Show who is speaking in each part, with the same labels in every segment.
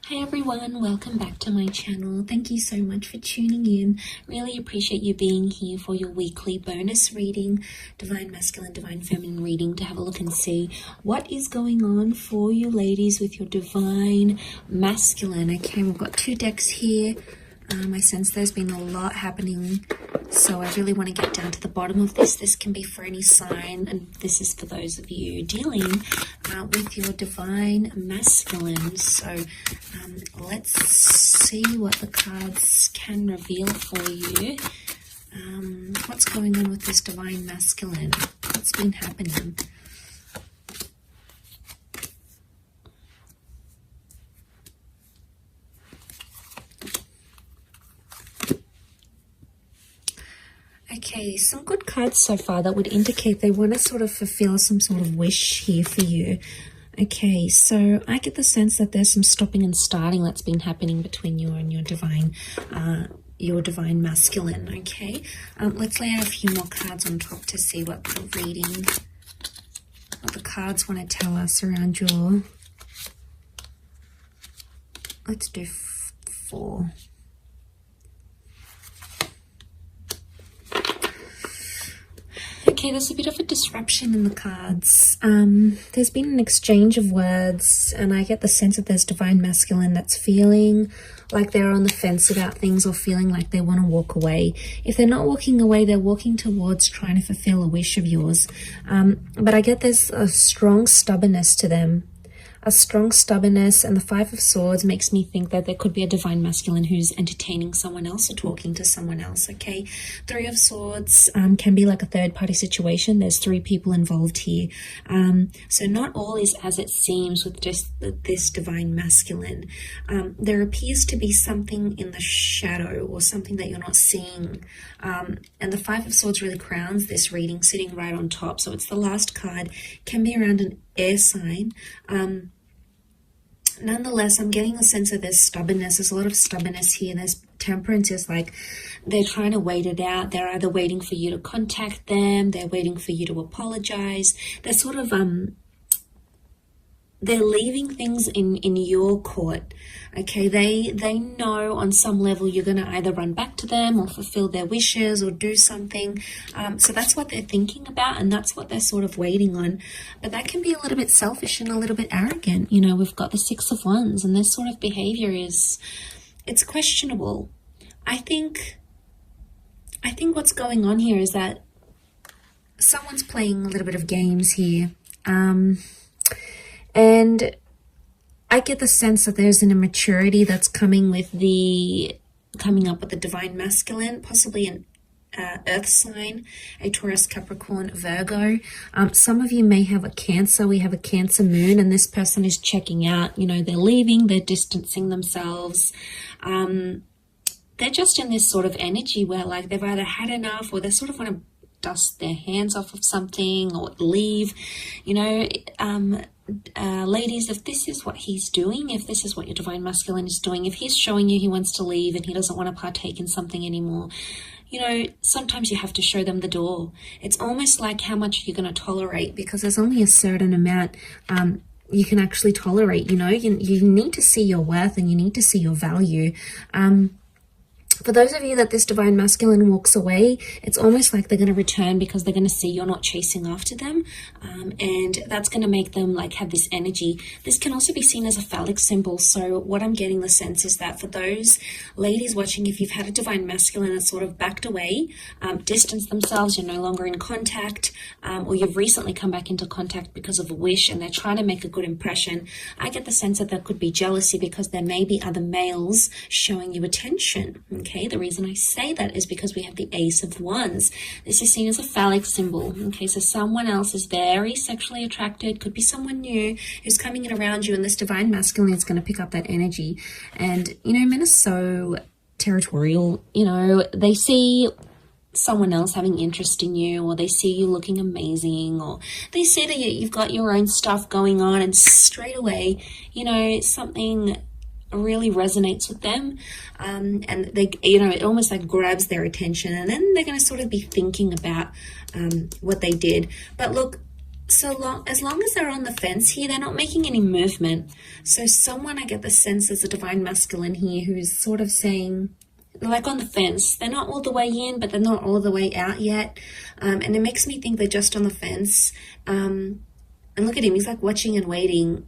Speaker 1: Hi everyone, welcome back to my channel. Thank you so much for tuning in. Really appreciate you being here for your weekly bonus reading, Divine Masculine, Divine Feminine reading, to have a look and see what is going on for you ladies with your Divine Masculine. Okay, we've got two decks here. I sense there's been a lot happening, so I really want to get down to the bottom of this. This can be for any sign, and this is for those of you dealing with your Divine Masculine. So let's see what the cards can reveal for you. What's going on with this Divine Masculine? What's been happening? Okay, some good cards so far that would indicate they want to sort of fulfill some sort of wish here for you. Okay, so I get the sense that there's some stopping and starting that's been happening between you and your Divine Masculine. Okay, let's lay out a few more cards on top to see what the reading, what the cards want to tell us around your. Let's do 4. Okay, there's a bit of a disruption in the cards. There's been an exchange of words, and I get the sense that there's Divine Masculine that's feeling like they're on the fence about things, or feeling like they want to walk away. If they're not walking away, they're walking towards trying to fulfill a wish of yours. But I get there's a strong stubbornness to them. A strong stubbornness, and the 5 of Swords makes me think that there could be a Divine Masculine who's entertaining someone else or talking to someone else. Okay, 3 of Swords can be like a third-party situation. There's 3 people involved here, so not all is as it seems with just this Divine Masculine. There appears to be something in the shadow, or something that you're not seeing, and the 5 of Swords really crowns this reading, sitting right on top. So it's the last card, can be around an air sign. Nonetheless, I'm getting a sense that there's stubbornness. There's a lot of stubbornness here. There's temperance. Is like they're trying to wait it out. They're either waiting for you to contact them, they're waiting for you to apologize. They're sort of they're leaving things in your court. Okay, they know on some level you're going to either run back to them or fulfill their wishes or do something. So that's what they're thinking about, and that's what they're sort of waiting on. But that can be a little bit selfish and a little bit arrogant. You know, we've got the 6 of Wands, and this sort of behavior it's questionable. I think what's going on here is that someone's playing a little bit of games here. And I get the sense that there's an immaturity that's coming up with the Divine Masculine, possibly an earth sign, a Taurus, Capricorn, Virgo. Some of you may have a Cancer. We have a Cancer moon, and this person is checking out. You know, they're leaving, they're distancing themselves. They're just in this sort of energy where like they've either had enough, or they sort of want to dust their hands off of something or leave. You know, ladies, if this is what he's doing, if this is what your Divine Masculine is doing, if he's showing you he wants to leave and he doesn't want to partake in something anymore, you know, sometimes you have to show them the door. It's almost like how much you're going to tolerate, because there's only a certain amount you can actually tolerate. You know, you need to see your worth, and you need to see your value. For those of you that this Divine Masculine walks away, it's almost like they're going to return because they're going to see you're not chasing after them. And that's going to make them like have this energy. This can also be seen as a phallic symbol. So what I'm getting the sense is that for those ladies watching, if you've had a Divine Masculine that's sort of backed away, distanced themselves, you're no longer in contact, or you've recently come back into contact because of a wish and they're trying to make a good impression, I get the sense that there could be jealousy because there may be other males showing you attention. Okay, the reason I say that is because we have the Ace of Wands. This is seen as a phallic symbol. Okay, so someone else is very sexually attracted, could be someone new who's coming in around you, and this Divine Masculine is going to pick up that energy. And, you know, men are so territorial. You know, they see someone else having interest in you, or they see you looking amazing, or they see that you've got your own stuff going on, and straight away, you know, something really resonates with them, and they, you know, it almost like grabs their attention, and then they're going to sort of be thinking about what they did. But look, as long as they're on the fence here, they're not making any movement. So someone, I get the sense, is a divine masculine here who's sort of saying, like on the fence. They're not all the way in, but they're not all the way out yet. And it makes me think they're just on the fence. And look at him, he's like watching and waiting.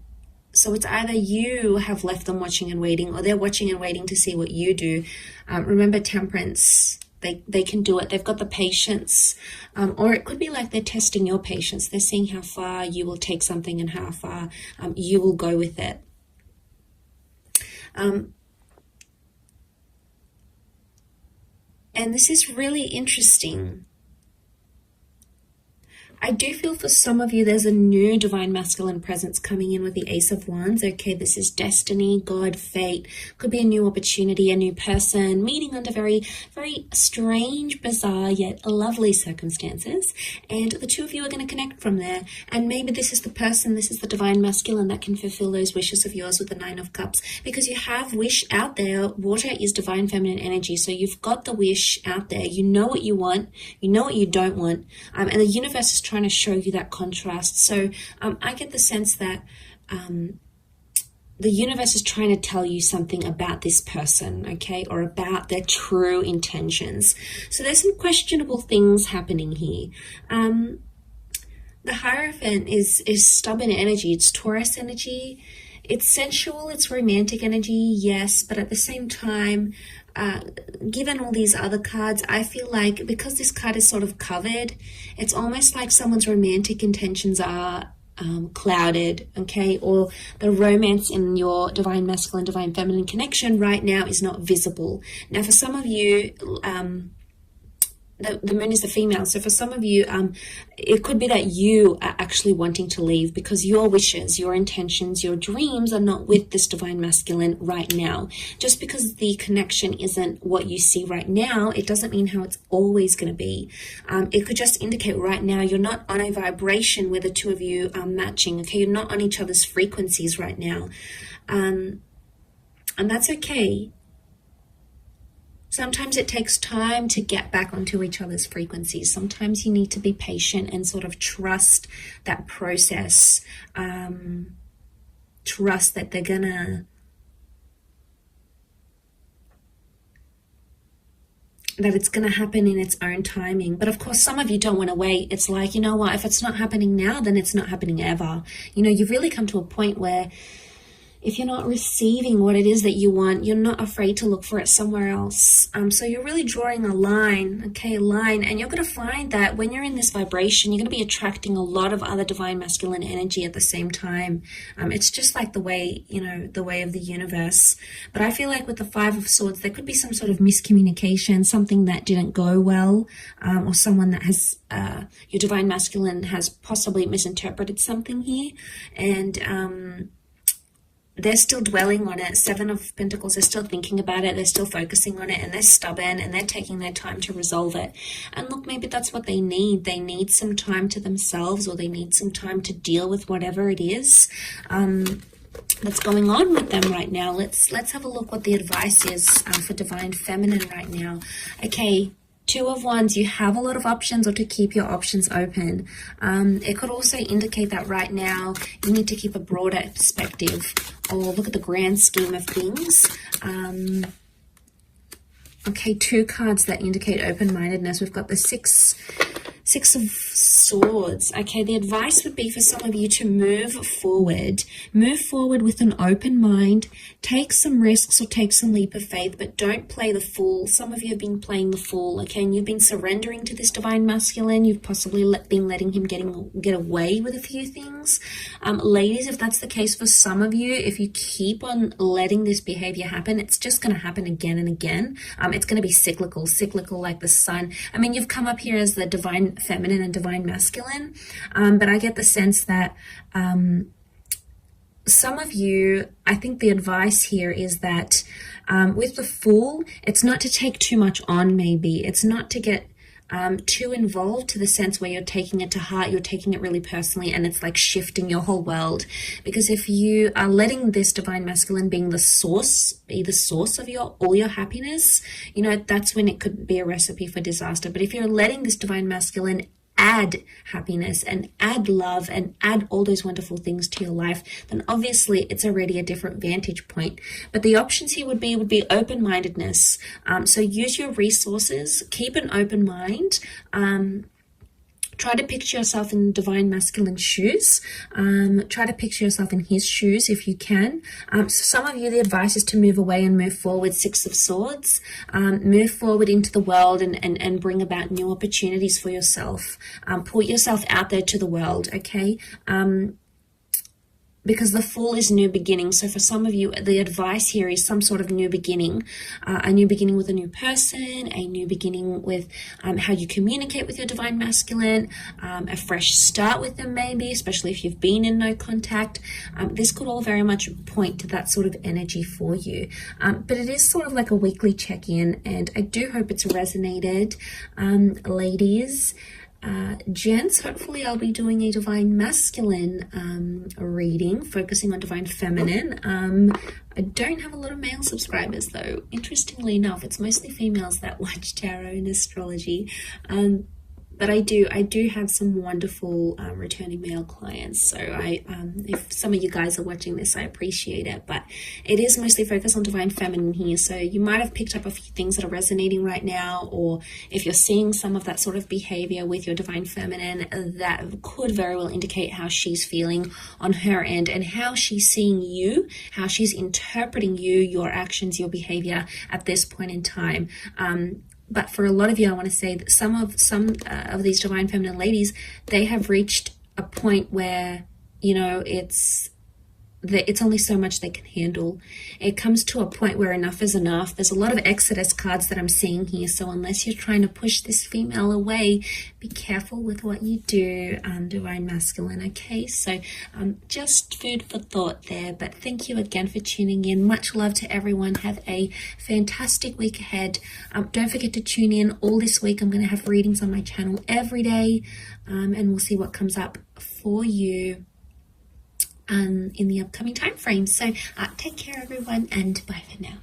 Speaker 1: So it's either you have left them watching and waiting, or they're watching and waiting to see what you do. Remember, temperance. They can do it. They've got the patience. Or it could be like they're testing your patience. They're seeing how far you will take something and how far you will go with it. And this is really interesting. I do feel for some of you there's a new divine masculine presence coming in with the Ace of Wands. Okay, this is destiny, God, fate. Could be a new opportunity, a new person, meeting under very, very strange, bizarre, yet lovely circumstances. And the two of you are going to connect from there. And maybe this is the person, this is the divine masculine that can fulfill those wishes of yours with the Nine of Cups. Because you have wish out there. Water is divine feminine energy. So you've got the wish out there. You know what you want. You know what you don't want. And the universe is trying to show you that contrast. So I get the sense that the universe is trying to tell you something about this person, okay, or about their true intentions. So there's some questionable things happening here. The Hierophant is stubborn energy. It's Taurus energy. It's sensual. It's romantic energy, yes, but at the same time, given all these other cards, I feel like because this card is sort of covered, it's almost like someone's romantic intentions are clouded, okay, or the romance in your divine masculine, divine feminine connection right now is not visible. Now, for some of you, the moon is the female, so for some of you, it could be that you are actually wanting to leave because your wishes, your intentions, your dreams are not with this divine masculine right now. Just because the connection isn't what you see right now, it doesn't mean how it's always going to be. It could just indicate right now you're not on a vibration where the two of you are matching, okay? You're not on each other's frequencies right now. And that's okay. Sometimes it takes time to get back onto each other's frequencies. Sometimes you need to be patient and sort of trust that process. Trust that they're gonna, that it's gonna happen in its own timing. But of course, some of you don't want to wait. It's like, you know what, if it's not happening now, then it's not happening ever. You know, you've really come to a point where if you're not receiving what it is that you want, you're not afraid to look for it somewhere else. So you're really drawing a line, okay, a line. And you're going to find that when you're in this vibration, you're going to be attracting a lot of other divine masculine energy at the same time. It's just like the way, you know, the way of the universe. But I feel like with the Five of Swords, there could be some sort of miscommunication, something that didn't go well, or someone that has, your divine masculine has possibly misinterpreted something here. And, they're still dwelling on it. Seven of Pentacles, they're still thinking about it. They're still focusing on it, and they're stubborn, and they're taking their time to resolve it. And look, maybe that's what they need. They need some time to themselves, or they need some time to deal with whatever it is that's going on with them right now. Let's have a look what the advice is for divine feminine right now. Okay. Two of Wands, you have a lot of options, or to keep your options open. It could also indicate that right now you need to keep a broader perspective, or look at the grand scheme of things. Okay, two cards that indicate open-mindedness. We've got the Six of Swords. Okay, the advice would be for some of you to move forward. Move forward with an open mind. Take some risks or take some leap of faith, but don't play the fool. Some of you have been playing the fool, okay, and you've been surrendering to this divine masculine. You've possibly been letting him get away with a few things. Ladies, if that's the case for some of you, if you keep on letting this behavior happen, it's just going to happen again and again. It's going to be cyclical like the sun. I mean, you've come up here as the divine feminine and divine masculine, but I get the sense that some of you, I think the advice here is that with the Fool, it's not to take too much on. Maybe it's not to get too involved, to the sense where you're taking it to heart, you're taking it really personally, and it's like shifting your whole world. Because if you are letting this divine masculine be the source of all your happiness, you know, that's when it could be a recipe for disaster. But if you're letting this divine masculine add happiness and add love and add all those wonderful things to your life, then obviously it's already a different vantage point. But the options here would be open-mindedness. So use your resources, keep an open mind. Try to picture yourself in divine masculine shoes. Try to picture yourself in his shoes if you can. So some of you, the advice is to move away and move forward. Six of Swords. Move forward into the world and bring about new opportunities for yourself. Put yourself out there to the world, okay? Because the Fool is new beginning. So for some of you, the advice here is some sort of new beginning, a new beginning with a new person, a new beginning with how you communicate with your divine masculine, a fresh start with them maybe, especially if you've been in no contact. This could all very much point to that sort of energy for you. But it is sort of like a weekly check-in, and I do hope it's resonated, ladies. Gents, hopefully I'll be doing a divine masculine reading, focusing on divine feminine. I don't have a lot of male subscribers though. Interestingly enough, it's mostly females that watch tarot and astrology. But I do have some wonderful returning male clients. So if some of you guys are watching this, I appreciate it. But it is mostly focused on divine feminine here. So you might have picked up a few things that are resonating right now, or if you're seeing some of that sort of behavior with your divine feminine, that could very well indicate how she's feeling on her end and how she's seeing you, how she's interpreting you, your actions, your behavior at this point in time. But for a lot of you, I want to say that some of these divine feminine ladies, they have reached a point where, you know, it's only so much they can handle. It comes to a point where enough is enough. There's a lot of Exodus cards that I'm seeing here. So unless you're trying to push this female away, be careful with what you do, divine masculine. Okay, so just food for thought there. But thank you again for tuning in. Much love to everyone. Have a fantastic week ahead. Don't forget to tune in all this week. I'm going to have readings on my channel every day, and we'll see what comes up for you in the upcoming time frame. So take care everyone, and bye for now.